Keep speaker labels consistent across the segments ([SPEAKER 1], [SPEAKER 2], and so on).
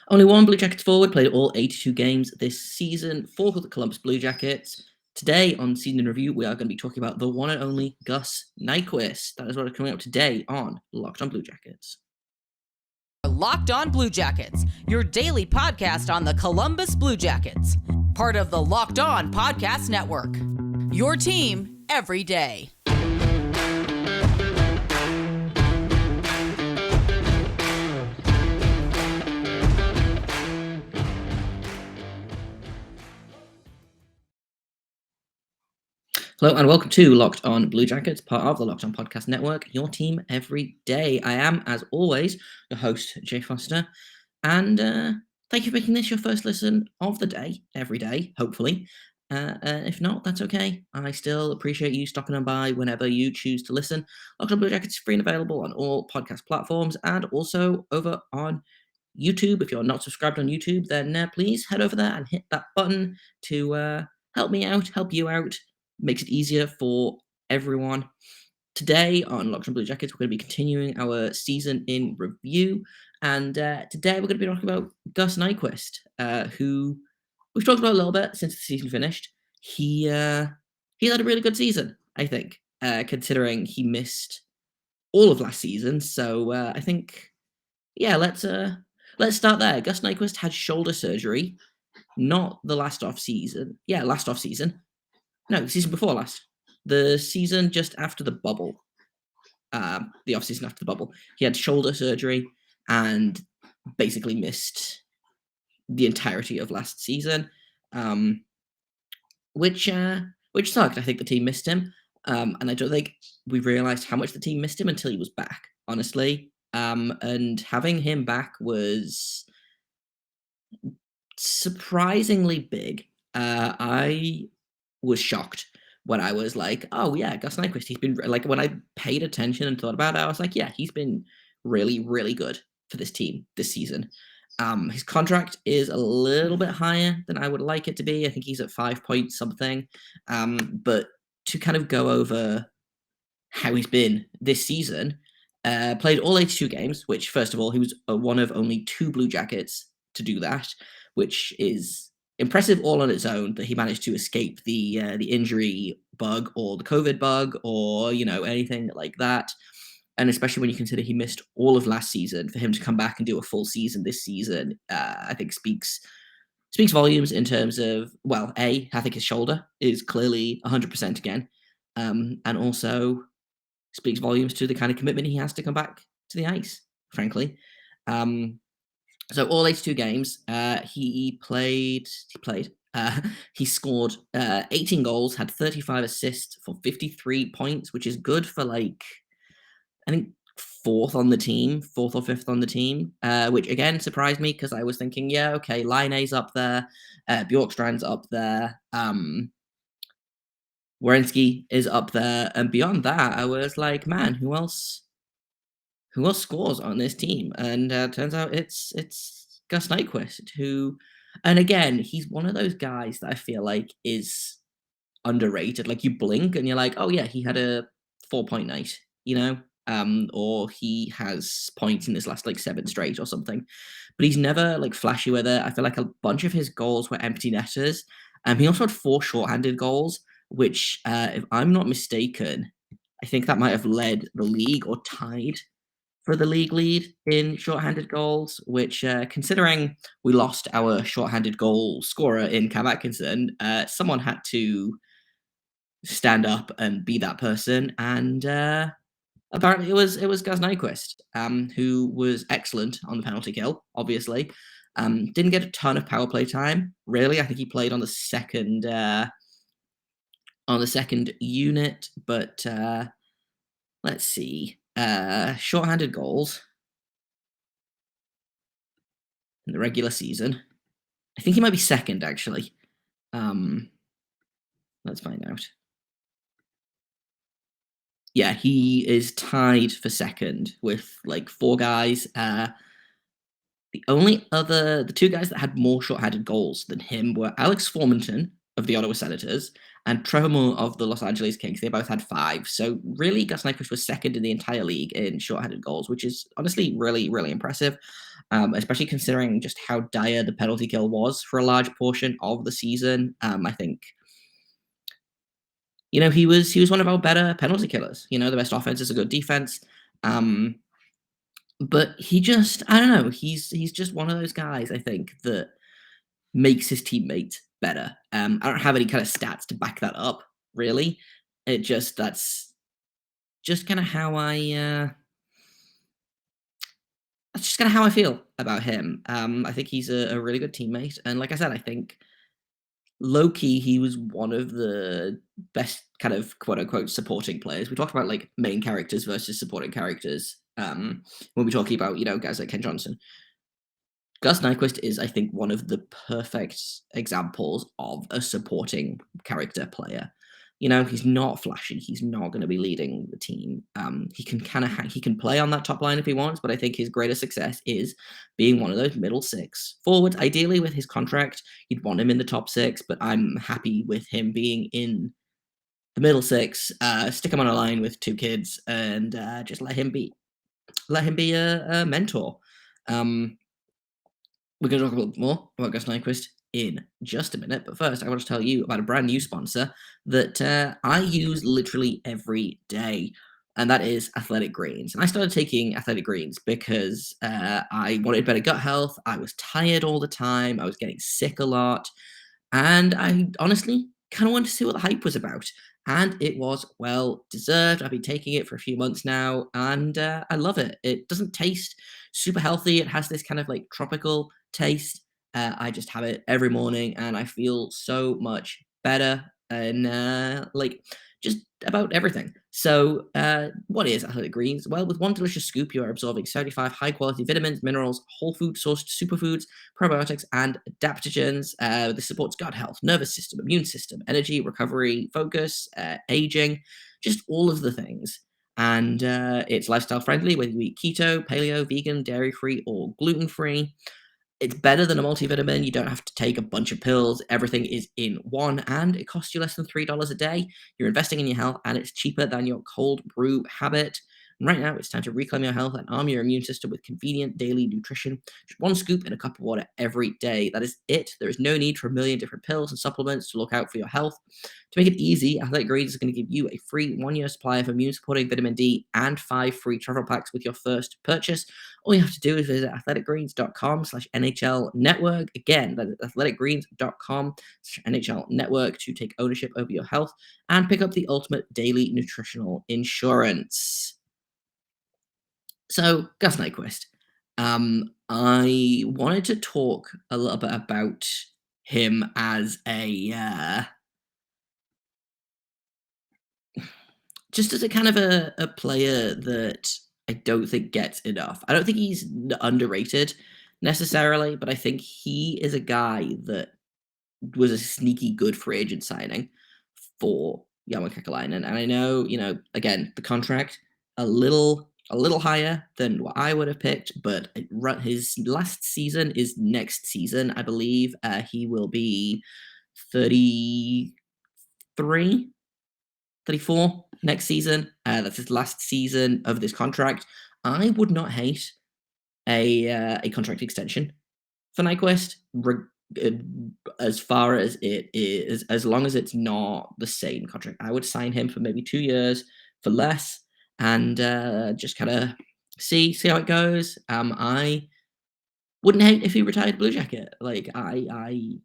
[SPEAKER 1] Only one Blue Jackets forward played all 82 games this season for the Columbus Blue Jackets. Today on Season in Review, we are going to be talking about the one and only Gus Nyquist. That is what is coming up today on Locked on Blue Jackets.
[SPEAKER 2] Locked on Blue Jackets, your daily podcast on the Columbus Blue Jackets. Part of the Locked On Podcast Network. Your team every day.
[SPEAKER 1] Hello and welcome to Locked on Blue Jackets, part of the Locked on Podcast Network, your team every day. I am, as always, your host, Jay Foster, and thank you for making this your first listen of the day, every day, hopefully. If not, that's okay. I still appreciate you stopping on by whenever you choose to listen. Locked on Blue Jackets is free and available on all podcast platforms and also over on YouTube. If you're not subscribed on YouTube, then please head over there and hit that button to help me out, help you out. Makes it easier for everyone. Today on Locked on Blue Jackets, we're going to be continuing our season in review, and today we're going to be talking about Gus Nyquist, who we've talked about a little bit since the season finished. He's had a really good season, I think, considering he missed all of last season. So I think, yeah, let's start there. Gus Nyquist had shoulder surgery, not the last off season. Yeah, last off season. No, season before last. The season just after the bubble. The off-season after the bubble. He had shoulder surgery and basically missed the entirety of last season, which sucked. I think the team missed him, and I don't think we realised how much the team missed him until he was back, honestly. And having him back was surprisingly big. I was shocked when I was like, oh yeah, Gus Nyquist, he's been like, when I paid attention and thought about it, I was like, yeah, he's been really, really good for this team this season. His contract is a little bit higher than I would like it to be. I think he's at 5 point something. But to kind of go over how he's been this season, played all 82 games, which first of all, he was one of only 2 Blue Jackets to do that, which is impressive all on its own, that he managed to escape the injury bug or the COVID bug or anything like that. And especially when you consider he missed all of last season, for him to come back and do a full season this season, I think speaks volumes in terms of, well, I think his shoulder is clearly 100% again, and also speaks volumes to the kind of commitment he has to come back to the ice, frankly. So all 82 games, he played. He scored 18 goals, had 35 assists for 53 points, which is good for I think fourth or fifth on the team, which again surprised me because I was thinking, yeah, okay, Laine's up there, Bjorkstrand's up there, Werenski is up there, and beyond that, I was like, man, who else scores on this team? And turns out it's Gus Nyquist, who, and again, he's one of those guys that I feel like is underrated. Like, you blink and you're like, oh yeah, he had a 4-point night, or he has points in his last 7 straight or something, but he's never flashy with it. I feel like a bunch of his goals were empty netters. He also had 4 shorthanded goals, which, if I'm not mistaken, I think that might have led the league or tied for the league lead in shorthanded goals, which, considering we lost our shorthanded goal scorer in Cam Atkinson, someone had to stand up and be that person, and apparently it was Gus Nyquist, who was excellent on the penalty kill, obviously. Didn't get a ton of power play time, really. I think he played on the second unit, but let's see. Shorthanded goals in the regular season. I think he might be second, actually. Let's find out. Yeah, he is tied for second with 4 guys. The two guys that had more shorthanded goals than him were Alex Formanton, of the Ottawa Senators and Trevor Moore of the Los Angeles Kings. They both had 5. So really, Gus Nyquist was second in the entire league in shorthanded goals, which is honestly really, really impressive, especially considering just how dire the penalty kill was for a large portion of the season. I think he was one of our better penalty killers. The best offense is a good defense. Um, but he just, I don't know, he's just one of those guys, I think, that makes his teammate better. I don't have any kind of stats to back that up, really. That's just kind of how that's just kind of how I feel about him. I think he's a really good teammate, and like I said, I think low key he was one of the best kind of quote unquote supporting players. We talked about like main characters versus supporting characters. When we're talking about guys like Ken Johnson. Gus Nyquist is, I think, one of the perfect examples of a supporting character player. He's not flashy. He's not going to be leading the team. He can kind of he can play on that top line if he wants, but I think his greatest success is being one of those middle 6 forwards. Ideally, with his contract, you'd want him in the top 6, but I'm happy with him being in the middle 6. Stick him on a line with 2 kids and just let him be a mentor. We're going to talk a little bit more about Gus Nyquist in just a minute, but first I want to tell you about a brand new sponsor that I use literally every day, and that is Athletic Greens. And I started taking Athletic Greens because I wanted better gut health. I was tired all the time. I was getting sick a lot, and I honestly kind of wanted to see what the hype was about. And it was well deserved. I've been taking it for a few months now, and I love it. It doesn't taste super healthy. It has this kind of like tropical taste. I just have it every morning, and I feel so much better and like just about everything. So, what is Athletic Greens? Well, with one delicious scoop, you are absorbing 75 high quality vitamins, minerals, whole food sourced superfoods, probiotics, and adaptogens. This supports gut health, nervous system, immune system, energy, recovery, focus, aging, just all of the things. And it's lifestyle friendly, whether you eat keto, paleo, vegan, dairy free, or gluten free. It's better than a multivitamin. You don't have to take a bunch of pills. Everything is in one, and it costs you less than $3 a day. You're investing in your health, and it's cheaper than your cold brew habit. And right now, it's time to reclaim your health and arm your immune system with convenient daily nutrition. Just one scoop in a cup of water every day. That is it. There is no need for a million different pills and supplements to look out for your health. To make it easy, Athletic Greens is going to give you a free 1 year supply of immune supporting vitamin D and 5 free travel packs with your first purchase. All you have to do is visit athleticgreens.com/NHL network. Again, that is athleticgreens.com/NHL network to take ownership over your health and pick up the ultimate daily nutritional insurance. So, Gus Nyquist. I wanted to talk a little bit about him as just as a kind of a player that I don't think gets enough. I don't think he's underrated necessarily, but I think he is a guy that was a sneaky good free agent signing for Jarmo Kekalainen. And I know, again, the contract a little higher than what I would have picked, but his last season is next season, I believe. He will be 33, 34 next season. That's his last season of this contract. I would not hate a contract extension for Nyquist, uh, as far as it is, as long as it's not the same contract. I would sign him for maybe 2 years for less, and just kind of see how it goes. I wouldn't hate if he retired Blue Jacket. Like I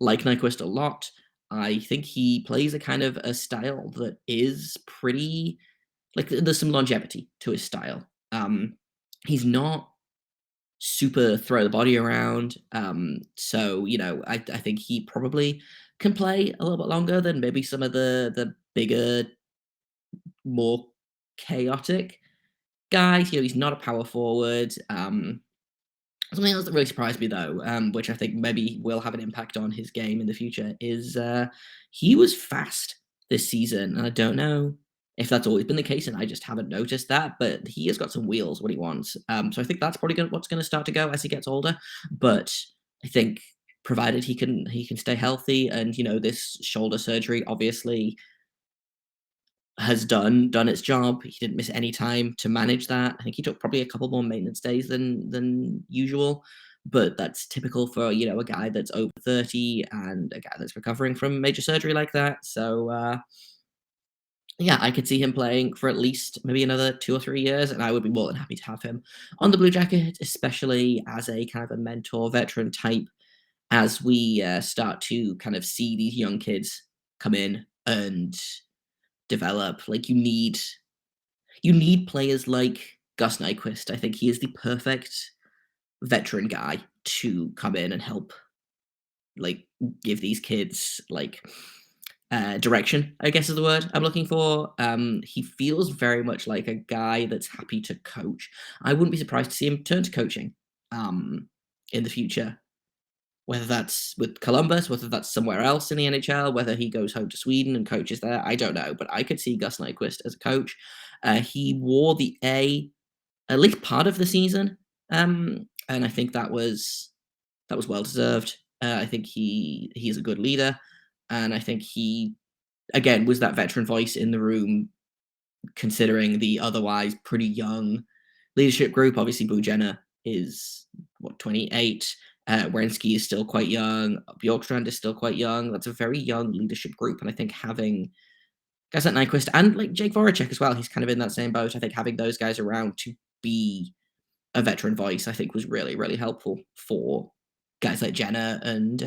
[SPEAKER 1] like Nyquist a lot. I think he plays a kind of a style that is pretty like there's some longevity to his style. He's not super throw the body around. So I think he probably can play a little bit longer than maybe some of the bigger, more chaotic guys. He's not a power forward. Something else that really surprised me though, which I think maybe will have an impact on his game in the future, is he was fast this season, and I don't know if that's always been the case, and I just haven't noticed that. But he has got some wheels when he wants. So I think that's probably what's going to start to go as he gets older. But I think provided he can stay healthy. And this shoulder surgery obviously has done its job. He didn't miss any time to manage that. I think he took probably a couple more maintenance days than usual, but that's typical for a guy that's over 30 and a guy that's recovering from major surgery like that. So yeah, I could see him playing for at least maybe another 2 or 3 years, and I would be more than happy to have him on the Blue Jacket, especially as a kind of a mentor veteran type as we start to kind of see these young kids come in and develop. Like you need players like Gus Nyquist. I think he is the perfect veteran guy to come in and help like give these kids like direction, I guess is the word I'm looking for. He feels very much like a guy that's happy to coach. I wouldn't be surprised to see him turn to coaching in the future, whether that's with Columbus, whether that's somewhere else in the NHL, whether he goes home to Sweden and coaches there. I don't know, but I could see Gus Nyquist as a coach. He wore the A at least part of the season, and I think that was well deserved. I think he's a good leader, and I think he again was that veteran voice in the room, considering the otherwise pretty young leadership group. Obviously, Bujena is 28. Werenski is still quite young. Bjorkstrand is still quite young. That's a very young leadership group, and I think having guys like Nyquist and like Jake Voracek as well, he's kind of in that same boat. I think having those guys around to be a veteran voice, I think, was really, really helpful for guys like Jenna and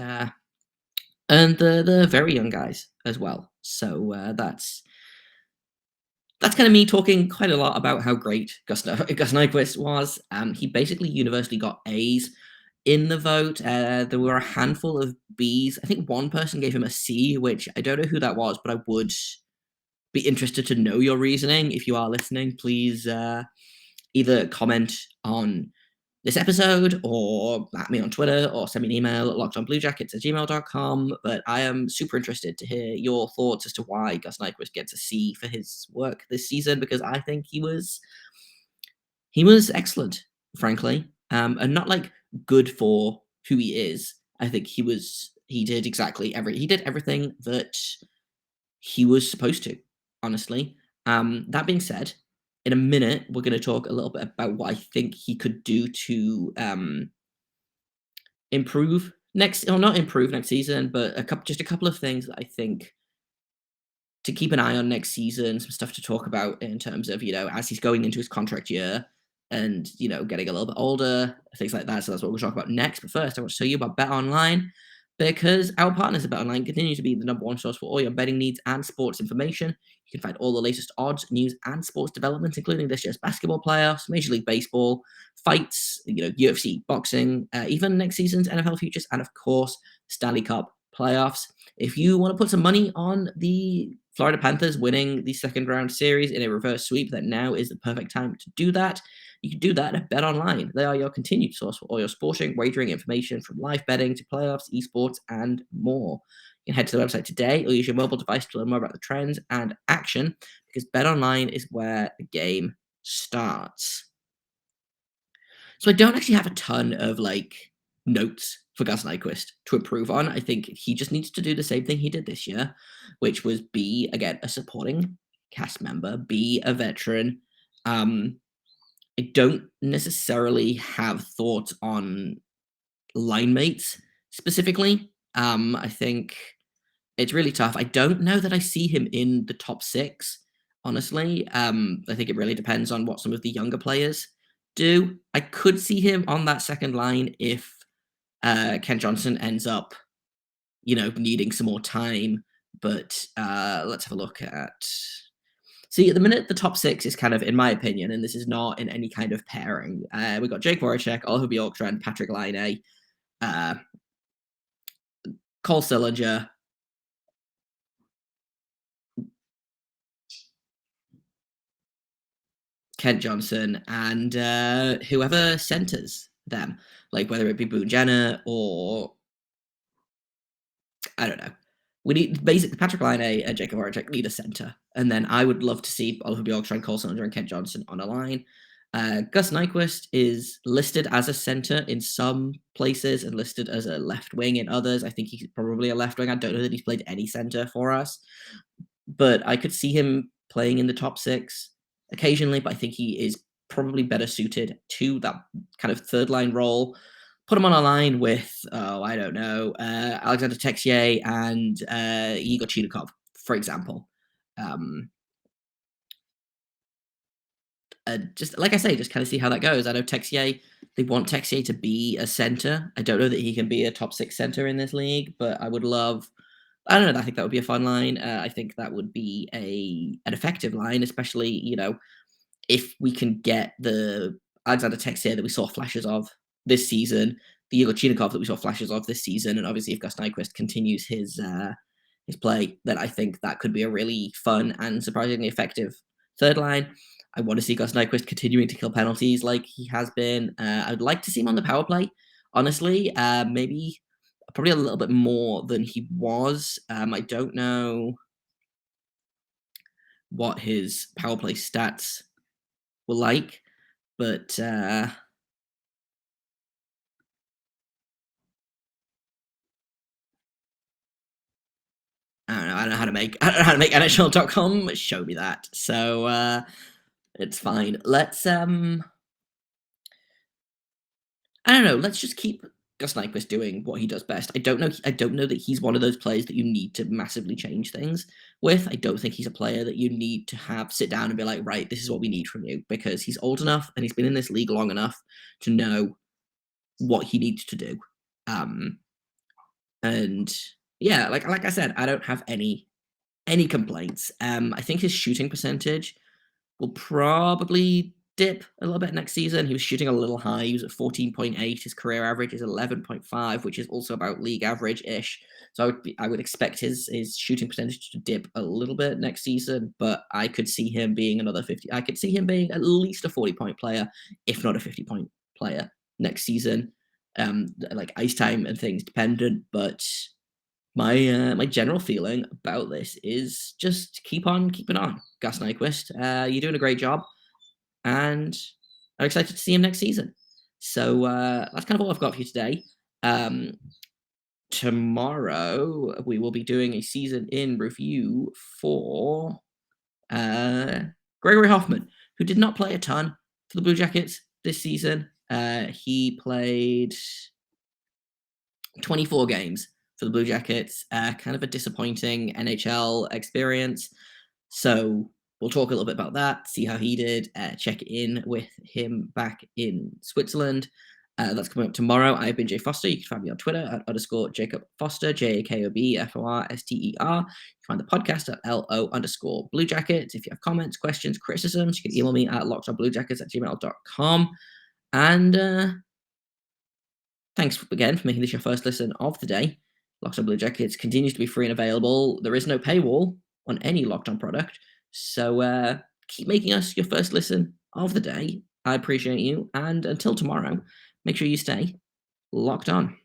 [SPEAKER 1] the very young guys as well. So that's kind of me talking quite a lot about how great Gus Nyquist was. He basically universally got A's in the vote. There were a handful of B's. I think one person gave him a C, which I don't know who that was, but I would be interested to know your reasoning. If you are listening, please either comment on this episode or at me on Twitter or send me an email at lockedonbluejackets@gmail.com. But I am super interested to hear your thoughts as to why Gus Nyquist gets a C for his work this season, because I think he was excellent, frankly, and not like good for who he is. I think he did everything that he was supposed to, honestly. That being said, in a minute, we're going to talk a little bit about what I think he could do to improve next, or not improve next season, but just a couple of things that I think to keep an eye on next season, some stuff to talk about in terms of, as he's going into his contract year and, getting a little bit older, things like that. So that's what we'll talk about next. But first, I want to tell you about BetOnline, because our partners at BetOnline continue to be the number one source for all your betting needs and sports information. You can find all the latest odds, news, and sports developments, including this year's basketball playoffs, Major League Baseball, fights, UFC, boxing, even next season's NFL futures, and of course, Stanley Cup playoffs. If you want to put some money on the Florida Panthers winning the second round series in a reverse sweep, then now is the perfect time to do that. You can do that at BetOnline. They are your continued source for all your sporting wagering information, from live betting to playoffs, esports, and more. You can head to the website today or use your mobile device to learn more about the trends and action, because BetOnline is where the game starts. So I don't actually have a ton of notes for Gus Nyquist to improve on. I think he just needs to do the same thing he did this year, which was be, again, a supporting cast member, be a veteran. I don't necessarily have thoughts on line mates specifically. I think it's really tough. I don't know that I see him in the top six, honestly. I think it really depends on what some of the younger players do. I could see him on that second line if Ken Johnson ends up, needing some more time. But let's have a look at. See, at the minute, the top six is kind of, in my opinion, and this is not in any kind of pairing. We've got Jake Voracek, Oliver Bjorkstrand, Patrick Laine, Cole Sillinger, Kent Johnson, and whoever centers them, like whether it be Boone Jenner or I don't know. We need basically Patrick Laine and Jacob Voracek need a center, and then I would love to see Oliver Bjorkstrand, Cole Sillinger, and Kent Johnson on a line. Gus Nyquist is listed as a center in some places and listed as a left wing in others. I think he's probably a left wing. I don't know that he's played any center for us, but I could see him playing in the top six occasionally. But I think he is probably better suited to that kind of third line role. Put him on a line with, oh, I don't know, Alexander Texier and Igor Chidakov, for example. Um, just like I say, just kind of see how that goes. I know Texier, they want Texier to be a center. I don't know that he can be a top six center in this league, but I would love. I don't know. I think that would be a fun line. I think that would be an effective line, especially if we can get the Alexander Texier that we saw flashes of this season, the Igor Chinakov that we saw flashes of this season, and obviously if Gus Nyquist continues his play, then I think that could be a really fun and surprisingly effective third line. I want to see Gus Nyquist continuing to kill penalties like he has been. I'd like to see him on the power play, honestly. Maybe probably a little bit more than he was. I don't know what his power play stats were like, but I don't know. I don't know how to make I don't know how to make NHL.com show me that. So it's fine. Let's I don't know. Let's just keep Gus Nyquist doing what he does best. I don't know that he's one of those players that you need to massively change things with. I don't think he's a player that you need to have sit down and be like, right, this is what we need from you, because he's old enough and he's been in this league long enough to know what he needs to do. Um, and yeah, like I said, I don't have any complaints. I think his shooting percentage will probably dip a little bit next season. He was shooting a little high. He was at 14.8. His career average is 11.5, which is also about league average ish. So I would expect his shooting percentage to dip a little bit next season, but I could see him being another 50. I could see him being at least a 40-point player, if not a 50-point player next season. Like ice time and things dependent, but my general feeling about this is just keep on keeping on, Gus Nyquist. You're doing a great job, and I'm excited to see him next season. So that's kind of all I've got for you today. Um, Tomorrow we will be doing a season in review for uh, Gregory Hoffman, who did not play a ton for the Blue Jackets this season. He played 24 games for the Blue Jackets. Kind of a disappointing NHL experience. So we'll talk a little bit about that, see how he did, check in with him back in Switzerland. That's coming up tomorrow. I've been Jay Foster. You can find me on Twitter at _Jacob Foster, JAKOBFORSTER. You can find the podcast at LO_Blue Jackets. If you have comments, questions, criticisms, you can email me at lockedonbluejackets@gmail.com. And thanks again for making this your first listen of the day. Locked On Blue Jackets continues to be free and available. There is no paywall on any Locked On product. So keep making us your first listen of the day. I appreciate you. And until tomorrow, make sure you stay locked on.